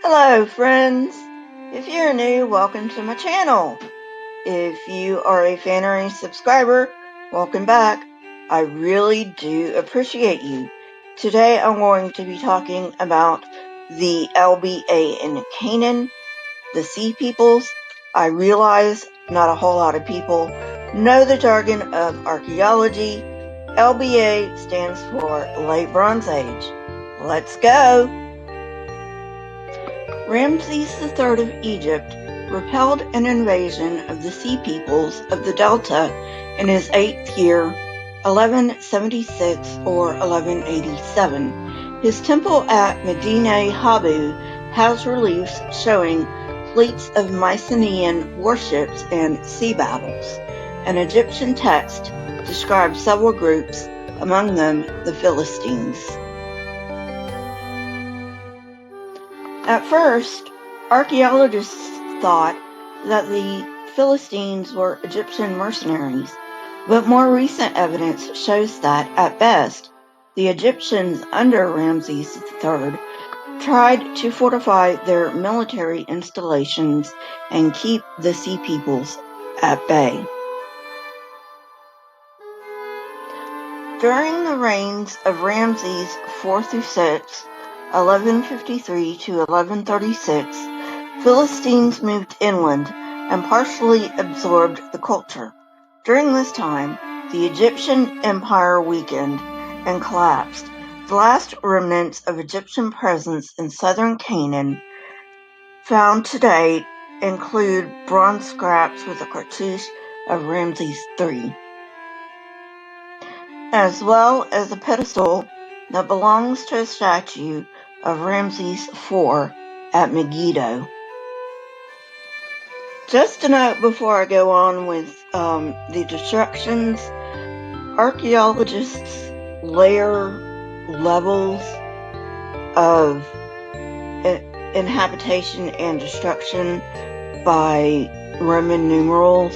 Hello friends! If you're new, welcome to my channel. If you are a fan or a subscriber, welcome back. I really do appreciate you. Today I'm going to be talking about the LBA in Canaan, the Sea Peoples. I realize not a whole lot of people know the jargon of archaeology. LBA stands for Late Bronze Age. Let's go! Ramses III of Egypt repelled an invasion of the Sea Peoples of the Delta in his 8th year, 1176 or 1187. His temple at Medine Habu has reliefs showing fleets of Mycenaean warships and sea battles. An Egyptian text describes several groups, among them the Philistines. At first, archaeologists thought that the Philistines were Egyptian mercenaries, but more recent evidence shows that, at best, the Egyptians under Ramses III tried to fortify their military installations and keep the Sea Peoples at bay. During the reigns of Ramses IV through VI, 1153 to 1136, Philistines moved inland and partially absorbed the culture. During this time, the Egyptian empire weakened and collapsed. The last remnants of Egyptian presence in southern Canaan found today include bronze scraps with a cartouche of Ramses III, as well as a pedestal that belongs to a statue of Ramses IV at Megiddo. Just a note before I go on with the destructions, archaeologists layer levels of inhabitation and destruction by Roman numerals.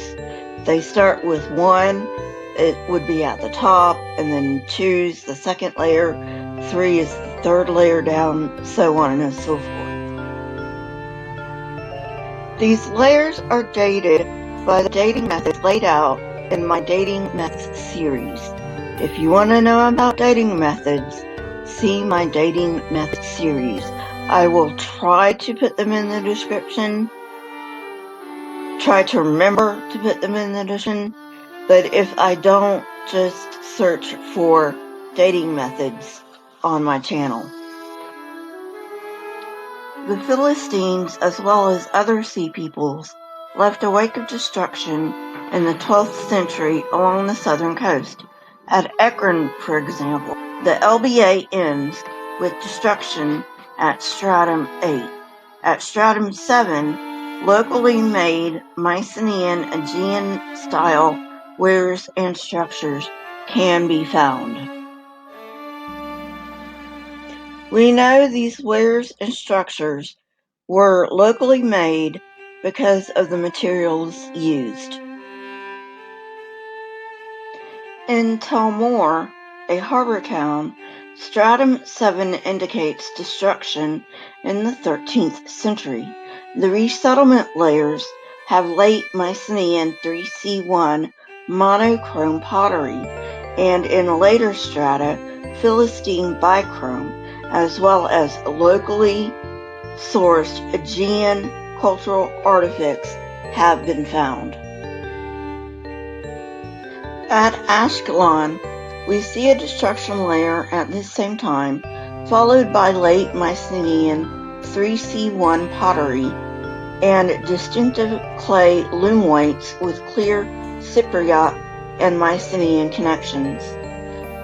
They start with 1, it would be at the top, and then 2's the second layer, 3 is the third layer down, so on and so forth. These layers are dated by the dating methods laid out in my dating methods series. If you want to know about dating methods, see my dating methods series. I will try to put them in the description. Try to remember to put them in the description. But if I don't, just search for dating methods on my channel. The Philistines, as well as other sea peoples, left a wake of destruction in the 12th century along the southern coast. At Ekron, for example, the LBA ends with destruction at Stratum 8. At Stratum 7, locally made Mycenaean Aegean-style wares and structures can be found. We know these wares and structures were locally made because of the materials used. In Talmor, a harbor town, Stratum 7 indicates destruction in the 13th century. The resettlement layers have late Mycenaean 3C1 monochrome pottery, and in later strata, Philistine bichrome, as well as locally sourced Aegean cultural artifacts have been found. At Ashkelon, we see a destruction layer at the same time, followed by late Mycenaean 3C1 pottery and distinctive clay loom weights with clear Cypriot and Mycenaean connections.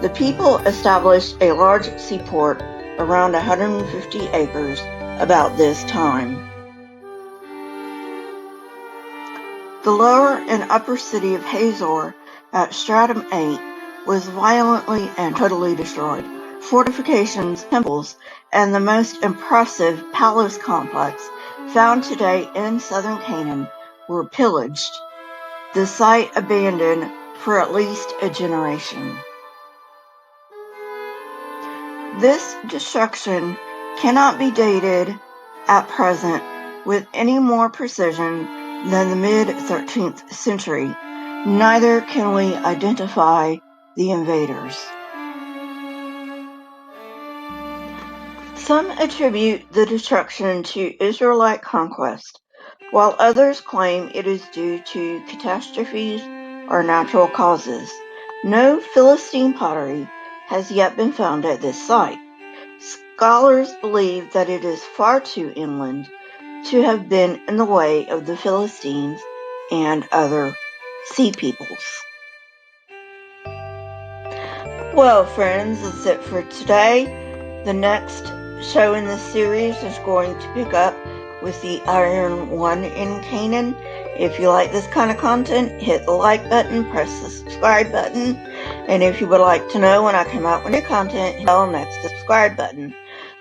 The people established a large seaport around 150 acres about this time. The lower and upper city of Hazor at Stratum 8 was violently and totally destroyed. Fortifications, temples, and the most impressive palace complex found today in southern Canaan were pillaged, the site abandoned for at least a generation. This destruction cannot be dated at present with any more precision than the mid-13th century. Neither can we identify the invaders. Some attribute the destruction to Israelite conquest, while others claim it is due to catastrophes or natural causes. No Philistine pottery has yet been found at this site. Scholars believe that it is far too inland to have been in the way of the Philistines and other sea peoples. Well, friends, that's it for today. The next show in this series is going to pick up with the Iron One in Canaan. If you like this kind of content, hit the like button, press the subscribe button, and if you would like to know when I come out with new content, hit the next subscribe button.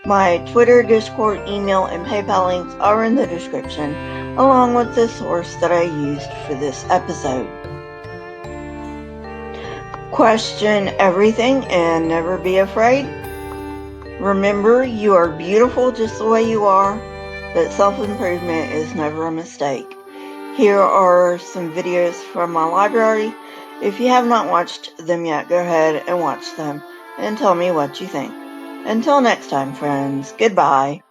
My Twitter, Discord, email, and PayPal links are in the description, along with the source that I used for this episode. Question everything and never be afraid. Remember, you are beautiful just the way you are, but self-improvement is never a mistake. Here are some videos from my library. If you have not watched them yet, go ahead and watch them and tell me what you think. Until next time, friends, goodbye.